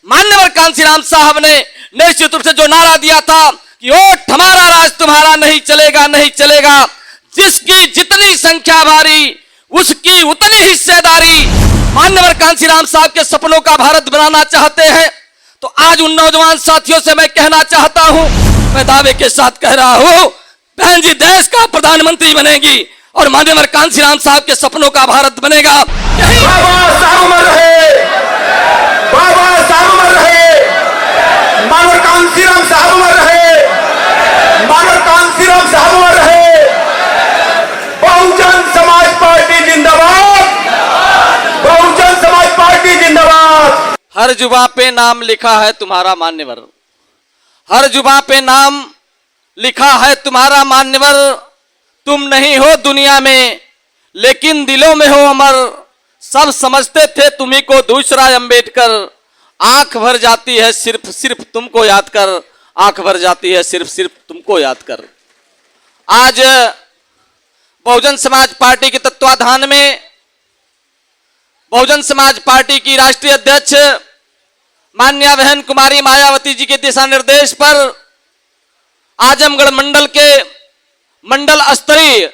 मान्यवर कांसीराम साहब ने निश्चित रूप से जो नारा दिया था कि वोट हमारा राज तुम्हारा नहीं चलेगा, नहीं चलेगा, जिसकी जितनी संख्या भारी उसकी उतनी हिस्सेदारी, मान्यवर कांसीराम साहब के सपनों का भारत बनाना चाहते हैं। तो आज उन नौजवान साथियों से मैं कहना चाहता हूं, मैं दावे के साथ कह रहा हूं, बहन जी देश का प्रधानमंत्री बनेगी और मान्यवर कांसीराम साहब के सपनों का भारत बनेगा। बाबा साहब अमर रहे, बाबा साहब अमर रहे, मान्यवर कांसीराम साहब अमर रहे, मान्यवर कांसीराम साहब अमर रहे। बहुजन समाज पार्टी जिंदाबाद, बहुजन समाज पार्टी जिंदाबाद। हर जुबां पे नाम लिखा है तुम्हारा मान्यवर, हर जुबां पे नाम लिखा है तुम्हारा मान्यवर। तुम नहीं हो दुनिया में लेकिन दिलों में हो अमर। सब समझते थे तुम्ही को दूसरा अंबेडकर। आंख भर जाती है सिर्फ सिर्फ तुमको याद कर, आंख भर जाती है सिर्फ सिर्फ तुमको याद कर। आज बहुजन समाज पार्टी के तत्वाधान में बहुजन समाज पार्टी की राष्ट्रीय अध्यक्ष माननीय बहन कुमारी मायावती जी के दिशा निर्देश पर आजमगढ़ मंडल के मंडल स्तरीय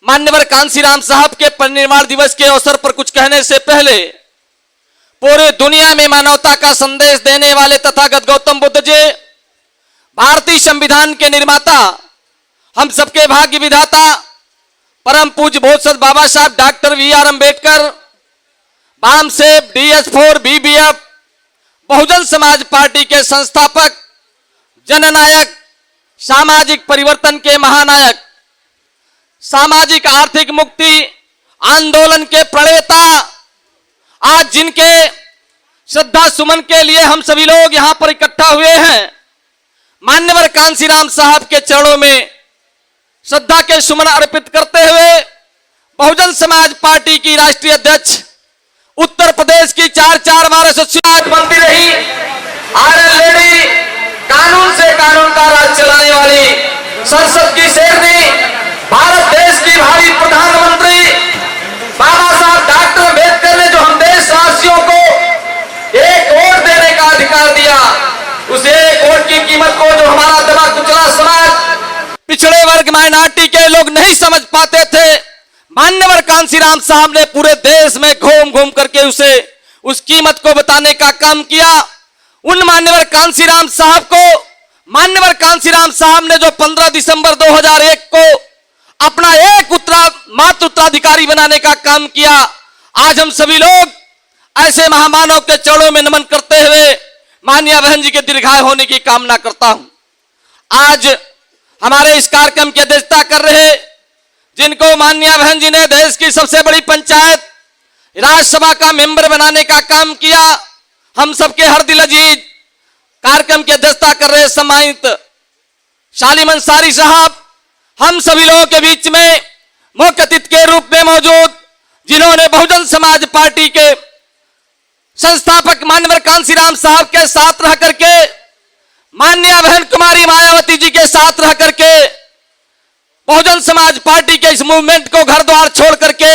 मान्यवर कांसीराम साहब के परिनिर्वाण दिवस के अवसर पर कुछ कहने से पहले पूरे दुनिया में मानवता का संदेश देने वाले तथागत गौतम बुद्ध जी, भारतीय संविधान के निर्माता, हम सबके भाग्य विधाता, परम पूज्य बोधसत Baba Saheb doctor B R. Ambedkar, BAMCEF, DS4, BBF, Bahujan Samaj party के संस्थापक, जननायक, सामाजिक परिवर्तन के महानायक, सामाजिक आर्थिक मुक्ति आंदोलन के प्रणेता, आज जिनके श्रद्धा सुमन के लिए हम सभी लोग यहां पर इकट्ठा हुए हैं, मान्यवर कांसीराम साहब के चरणों में श्रद्धा के सुमन अर्पित करते हुए बहुजन समाज पार्टी की राष्ट्रीय अध्यक्ष, उत्तर प्रदेश की 4 बार यशस्वी बनती रही, आयरन लेडी, कानून से कानून का राज चलाने वाली, संसद की शेरनी, भारत देश की भावी प्रधानमंत्री बाबा साहब डॉक्टर अम्बेडकर ने जो हम देशवासियों को एक वोट देने का अधिकार दिया, उस एक वोट की कीमत को जो हमारा दबा कुचला समाज, पिछड़े वर्ग, माइनॉरिटी के लोग नहीं समझ पाते थे, मान्यवर कांसीराम साहब ने पूरे देश में घूम घूम करके उसे उस कीमत को बताने का काम किया। उन मान्यवर कांसीराम साहब को, मान्यवर कांसीराम साहब ने जो 15 दिसंबर 2001 को अपना एक मात्र उत्तराधिकारी बनाने का काम किया, आज हम सभी लोग ऐसे महामानव के चरणों में नमन करते हुए माननीय बहन जी के दीर्घायु होने की कामना करता हूं। आज हमारे इस कार्यक्रम की अध्यक्षता कर रहे, जिनको माननीय बहन जी ने देश की सबसे बड़ी पंचायत राज्यसभा का मेंबर बनाने का काम किया, हम सबके हर दिल अजीज कार्यक्रम की अध्यक्षता कर रहे सम्मानित शालिम अंसारी साहब, हम सभी लोगों के बीच में मुख्य अतिथि के रूप में मौजूद, जिन्होंने बहुजन समाज पार्टी के संस्थापक मान्यवर कांसीराम साहब के साथ रह करके, माननीय बहन कुमारी मायावती जी के साथ रह करके बहुजन समाज पार्टी के इस मूवमेंट को घर द्वार छोड़ करके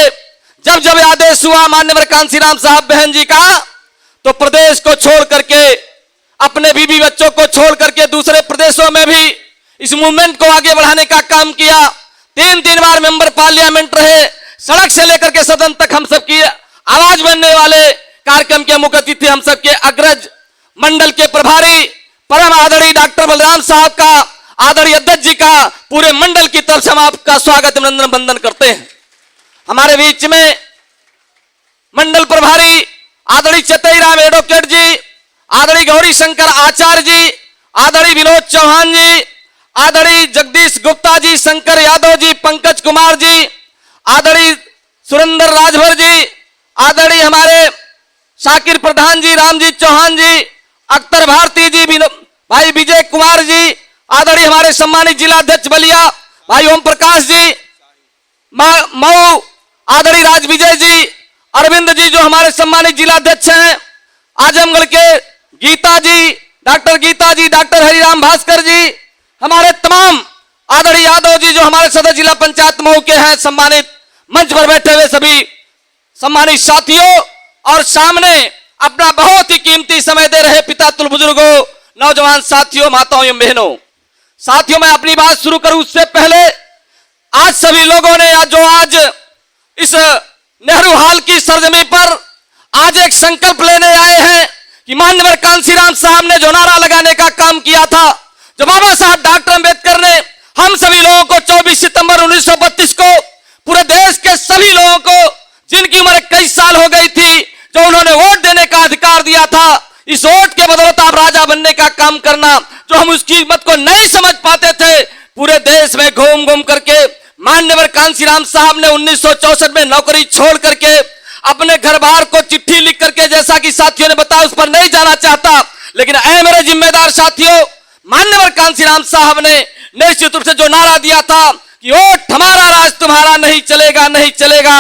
जब जब आदेश हुआ मान्यवर कांसीराम साहब बहन जी का, तो प्रदेश को छोड़ करके, अपने बीबी बच्चों को छोड़ करके दूसरे प्रदेशों में भी इस मूवमेंट को आगे बढ़ाने का काम किया। 3 बार मेंबर पार्लियामेंट रहे, सड़क से लेकर के सदन तक हम सबकी आवाज बनने वाले कार्यक्रम के मुख्य अतिथि, हम सबके अग्रज मंडल के प्रभारी परम आदरणीय डॉक्टर बलराम साहब का, आदरणीय अध्यक्ष जी का, पूरे मंडल की तरफ से हम आपका स्वागत अभिनंदन वंदन करते हैं। हमारे बीच में मंडल प्रभारी आदरणीय चतई राम एडवोकेट जी, आदरणीय गौरी शंकर आचार्य जी, आदरणीय विनोद चौहान जी, आदरणीय जगदीश गुप्ता जी, शंकर यादव जी, पंकज कुमार जी, आदरणीय सुरेंद्र राजभर जी, आदरणीय हमारे शाकिर प्रधान जी, रामजी चौहान जी, अख्तर भारती जी, भाई विजय कुमार जी, आदरणीय हमारे सम्मानित जिला अध्यक्ष बलिया भाई ओम प्रकाश जी, मऊ आदरणीय राज विजय जी, अरविंद जी जो हमारे सम्मानित जिला अध्यक्ष हैं, आजमगढ़ के गीता जी, डॉक्टर गीता जी, डॉक्टर हरिराम भास्कर जी, हमारे तमाम आदरणीय यादव जी जो हमारे सदर जिला पंचायत मऊ के हैं, सम्मानित मंच पर बैठे हुए सभी सम्मानित साथियों, और सामने अपना बहुत ही कीमती समय दे रहे पिता तुल्य बुजुर्गों, नौजवान साथियों, माताओं एवं बहनों। साथियों, मैं अपनी बात शुरू करूं उससे पहले आज सभी लोगों ने आज इस नेहरू हाल की सरजमी पर आज एक संकल्प लेने आए हैं कि माननीय कांसीराम साहब ने जो नारा लगाने का काम किया था, जो बाबा साहब डॉक्टर अंबेडकर ने हम सभी लोगों को 24 सितंबर 1932 को पूरे देश के सभी लोगों को जिनकी उम्र 21 साल हो गई थी, जो उन्होंने वोट देने का अधिकार दिया था, इस वोट के बदौलत आप राजा बनने का काम करना, जो हम उसकी कीमत को नहीं समझ पाते थे, पूरे देश में घूम घूम करके माननीय कांसीराम साहब ने 1964 में नौकरी छोड़ करके अपने घर बार को चिट्ठी लिख करके, जैसा कि साथियों ने बताया, उस पर नहीं जाना चाहता, लेकिन ऐ मेरे जिम्मेदार साथियों, माननीय कांसीराम साहब ने निश्चित रूप से जो नारा दिया था कि वोट हमारा, राज तुम्हारा, नहीं चलेगा, नहीं चलेगा,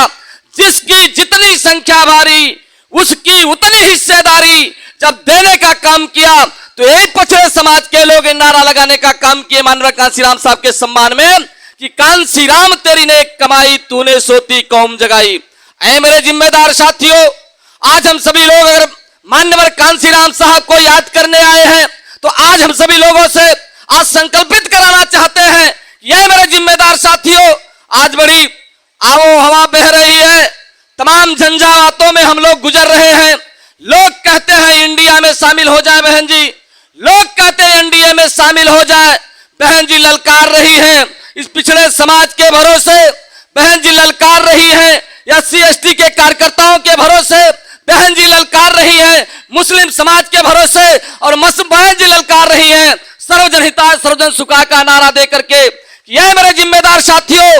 जिसकी जितनी संख्या भारी उसकी उतनी हिस्सेदारी, जब देने का काम किया तो एक पछड़े समाज के लोग नारा लगाने का काम किए माननीय कांसीराम साहब के सम्मान में कि कांसीराम तेरी ने कमाई, तूने सोती कौम जगाई। ऐ मेरे जिम्मेदार साथियों, आज हम सभी लोग अगर माननीय कांसीराम साहब को याद करने आए हैं तो आज हम सभी लोगों से आज संकल्पित कराना चाहते हैं, यह मेरे जिम्मेदार साथियों, आज बड़ी आओ हवा बह रही है, तमाम झंझावातों में हम लोग गुजर रहे हैं। लोग कहते हैं इंडिया में शामिल हो जाए बहन जी, लोग कहते हैं एनडीए में शामिल हो जाए, बहन जी ललकार रही है इस पिछड़े समाज के भरोसे, बहन जी ललकार रही है एससी एसटी के कार्यकर्ताओं के भरोसे, बहन जी ललकार रही है मुस्लिम समाज के भरोसे, और बहन जी ललकार रही है सर्वजन हिताय सर्वजन सुखा का नारा दे करके। यह मेरे जिम्मेदार साथियों,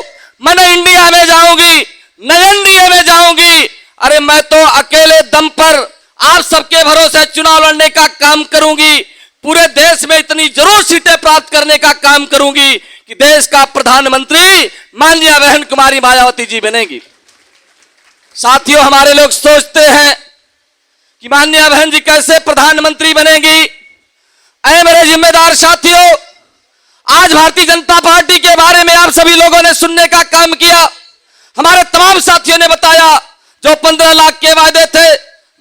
मैं न इंडिया में जाऊंगी न एनडीए में जाऊंगी, अरे मैं तो अकेले दम पर आप सबके भरोसे चुनाव लड़ने का काम करूंगी, पूरे देश में इतनी जरूर सीटें प्राप्त करने का काम करूंगी कि देश का प्रधानमंत्री माननीय बहन कुमारी मायावती जी बनेगी। साथियों, हमारे लोग सोचते हैं कि माननीय बहन जी कैसे प्रधानमंत्री बनेगी। ऐ मेरे जिम्मेदार साथियों, आज भारतीय जनता पार्टी के बारे में आप सभी लोगों ने सुनने का काम किया, हमारे तमाम साथियों ने बताया, जो 15 लाख के वायदे थे,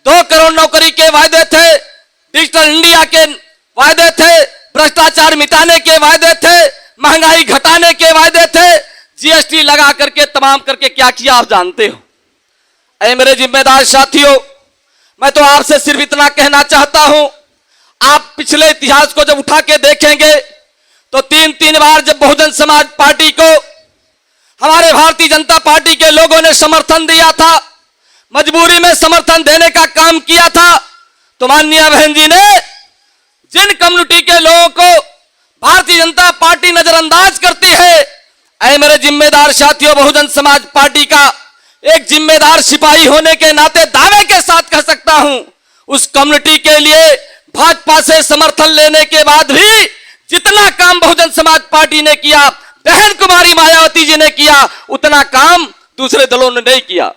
2 करोड़ नौकरी के वायदे थे, डिजिटल इंडिया के वायदे थे, भ्रष्टाचार मिटाने के वायदे थे, महंगाई घटाने के वायदे थे, जीएसटी लगा करके तमाम करके क्या किया आप जानते हो। ऐ मेरे जिम्मेदार साथियों, मैं तो आपसे सिर्फ इतना कहना चाहता हूं, आप पिछले इतिहास को जब उठा के देखेंगे तो 3 बार जब बहुजन समाज पार्टी को हमारे भारतीय जनता पार्टी के लोगों ने समर्थन दिया था, मजबूरी में समर्थन देने का काम किया था, तो माननीय बहन जी ने जिन कम्युनिटी के लोगों को भारतीय जनता पार्टी नजरअंदाज करती है, ऐ मेरे जिम्मेदार साथियों, बहुजन समाज पार्टी का एक जिम्मेदार सिपाही होने के नाते दावे के साथ कह सकता हूं, उस कम्युनिटी के लिए भाजपा से समर्थन लेने के बाद भी जितना काम बहुजन समाज पार्टी ने किया, बहन कुमारी मायावती जी ने किया, उतना काम दूसरे दलों ने नहीं किया।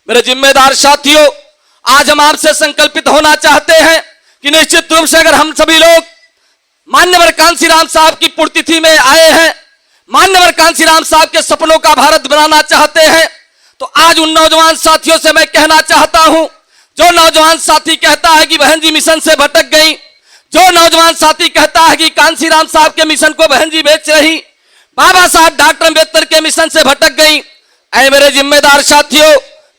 मेरे जिम्मेदार साथियों, आज हम आपसे संकल्पित होना चाहते हैं कि निश्चित रूप से अगर हम सभी लोग माननीय कांसीराम साहब की पुण्यतिथि में आए हैं, माननीय कांसीराम साहब के सपनों का भारत बनाना चाहते हैं, तो आज उन नौजवान साथियों से मैं कहना चाहता हूं, जो नौजवान साथी कहता है कि बहन जी मिशन से भटक गई, जो नौजवान साथी कहता है कि कांसीराम साहब के मिशन को बहन जी बेच रही, बाबा साहब डॉक्टर अंबेडकर के मिशन से भटक गई, ऐ मेरे जिम्मेदार साथियों,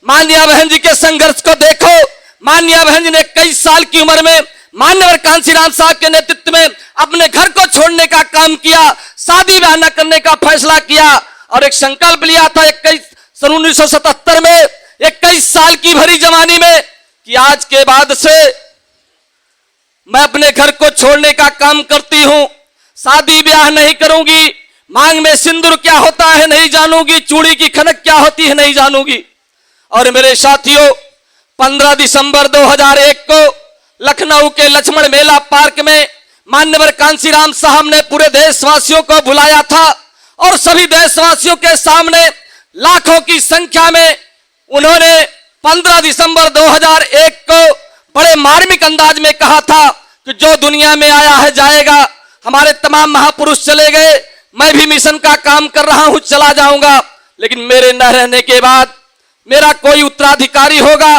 माननीय बहन जी के संघर्ष को देखो। माननीय बहन जी ने 21 साल की उम्र में माननीय कांसीराम साहब के नेतृत्व में अपने घर को छोड़ने का काम किया, शादी ब्याह न करने का फैसला किया और एक संकल्प लिया था 1977 में 21 साल की भरी जवानी में कि आज के बाद से मैं अपने घर को छोड़ने का काम करती हूं, शादी ब्याह नहीं करूंगी, मांग में सिंदूर क्या होता है नहीं जानूंगी, चूड़ी की खनक क्या होती है नहीं जानूंगी। और मेरे साथियों, 15 दिसंबर 2001 को लखनऊ के लक्ष्मण मेला पार्क में माननीय कांसीराम साहब ने पूरे देशवासियों को बुलाया था और सभी देशवासियों के सामने लाखों की संख्या में उन्होंने 15 दिसंबर 2001 को बड़े मार्मिक अंदाज में कहा था कि जो दुनिया में आया है जाएगा, हमारे तमाम महापुरुष चले गए, मैं भी मिशन का काम कर रहा हूं, चला जाऊंगा, लेकिन मेरे न रहने के बाद मेरा कोई उत्तराधिकारी होगा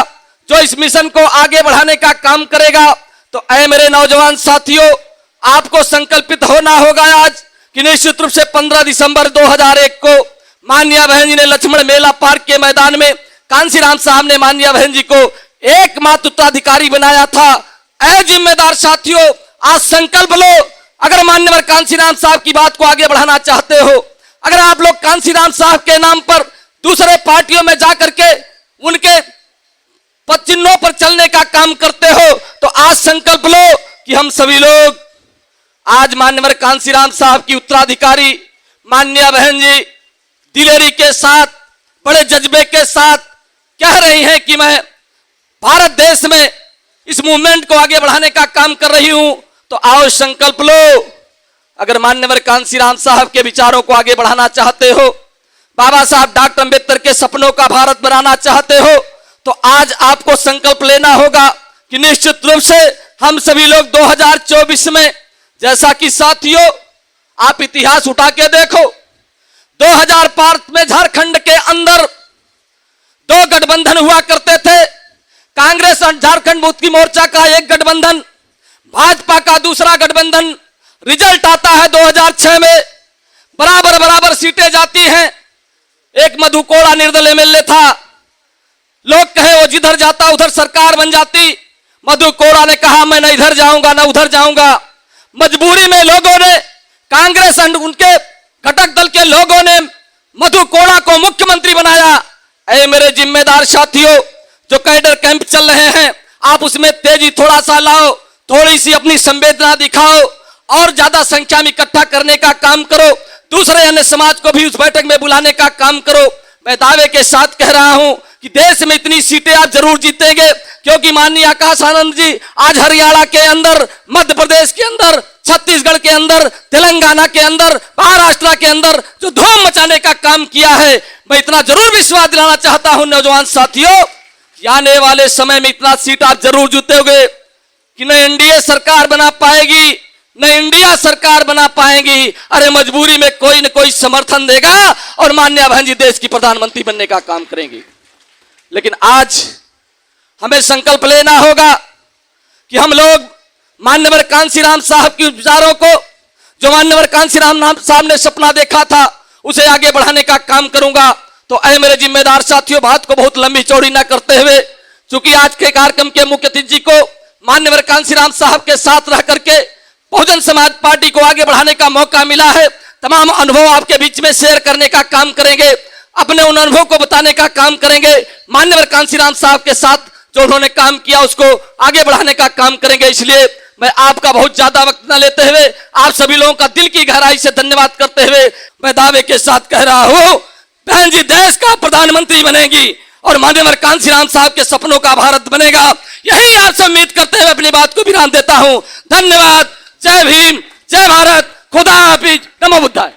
जो इस मिशन को आगे बढ़ाने का काम करेगा। तो ऐ मेरे नौजवान साथियों, आपको संकल्पित होना होगा आज कि निश्चित रूप से 15 दिसंबर 2001 को माननीय बहन जी ने लक्ष्मण मेला पार्क के मैदान में कांसीराम साहब ने माननीय बहन जी को एकमात्र उत्तराधिकारी बनाया था। ऐ जिम्मेदार साथियों, आज संकल्प लो, अगर मान्यवर कांसीराम साहब की बात को आगे बढ़ाना चाहते हो, अगर आप लोग कांसीराम साहब के नाम पर दूसरे पार्टियों में जाकर के उनके पद चिन्हों पर चलने का काम करते हो, तो आज संकल्प लो कि हम सभी लोग आज मान्यवर कांसीराम साहब की उत्तराधिकारी माननीय बहन जी दिलेरी के साथ, बड़े जज्बे के साथ कह रही हैं कि मैं भारत देश में इस मूवमेंट को आगे बढ़ाने का काम कर रही हूं। तो आओ संकल्प लो, अगर मान्यवर कांसीराम साहब के विचारों को आगे बढ़ाना चाहते हो, बाबा साहब डॉक्टर अंबेडकर के सपनों का भारत बनाना चाहते हो, तो आज आपको संकल्प लेना होगा कि निश्चित रूप से हम सभी लोग 2024 में, जैसा कि साथियों आप इतिहास उठा के देखो, 2005 में झारखंड के अंदर 2 गठबंधन हुआ करते थे, कांग्रेस और झारखंड मुक्ति मोर्चा का एक गठबंधन, भाजपा का दूसरा गठबंधन। रिजल्ट आता है 2006 में, बराबर बराबर सीटें जाती हैं। एक मधु कोड़ा निर्दलीय एमएलए था, लोग कहे वो जिधर जाता उधर सरकार बन जाती। मधु कोड़ा ने कहा मैं न इधर जाऊंगा न उधर जाऊंगा। मजबूरी में लोगों ने, कांग्रेस और उनके घटक दल के लोगों ने मधु कोड़ा को मुख्यमंत्री बनाया। ऐ मेरे जिम्मेदार साथियों, जो कैडर कैंप चल रहे हैं, आप उसमें तेजी थोड़ा सा लाओ, थोड़ी सी अपनी संवेदना दिखाओ और ज्यादा संख्या में इकट्ठा करने का काम करो, दूसरे अन्य समाज को भी उस बैठक में बुलाने का काम करो। मैं दावे के साथ कह रहा हूं कि देश में इतनी सीटें आप जरूर जीतेंगे, क्योंकि माननीय आकाश आनंद जी आज हरियाणा के अंदर, मध्य प्रदेश के अंदर, छत्तीसगढ़ के अंदर, तेलंगाना के अंदर, महाराष्ट्र के अंदर जो धूम मचाने का काम किया है, मैं इतना जरूर विश्वास दिलाना चाहता हूं नौजवान साथियों, आने वाले समय में इतना सीट आप जरूर जीतोगे कि न एनडीए सरकार बना पाएगी न इंडिया सरकार बना पाएंगी। अरे मजबूरी में कोई न कोई समर्थन देगा और माननीय बहन जी देश की प्रधानमंत्री बनने का काम करेंगी। लेकिन आज हमें संकल्प लेना होगा कि हम लोग मान्यवर कांसीराम साहब के विचारों को, जो मान्यवर कांसीराम साहब ने सपना देखा था, उसे आगे बढ़ाने का काम करूंगा। तो ऐ मेरे जिम्मेदार साथियों, बात को बहुत लंबी चौड़ी न करते हुए, चूंकि आज के कार्यक्रम के मुख्य अतिथि को मान्यवर कांसीराम साहब के साथ रह करके बहुजन समाज पार्टी को आगे बढ़ाने का मौका मिला है, तमाम अनुभव आपके बीच में शेयर करने का काम करेंगे, अपने उन अनुभव को बताने का काम करेंगे। मान्यवर कांसीराम साहब के साथ जो उन्होंने काम किया उसको आगे बढ़ाने का काम करेंगे। इसलिए मैं आपका बहुत ज्यादा वक्त न लेते हुए आप सभी लोगों का दिल की गहराई से धन्यवाद करते हुए मैं दावे के साथ कह रहा हूं, बहन जी देश का प्रधानमंत्री बनेगी और मान्यवर कांसीराम साहब के सपनों का भारत बनेगा। यही आपसे उम्मीद करते हुए अपनी बात को विराम देता हूं। धन्यवाद। जय भीम, जय भारत, खुदा हाफिज, नमो बुद्धाय।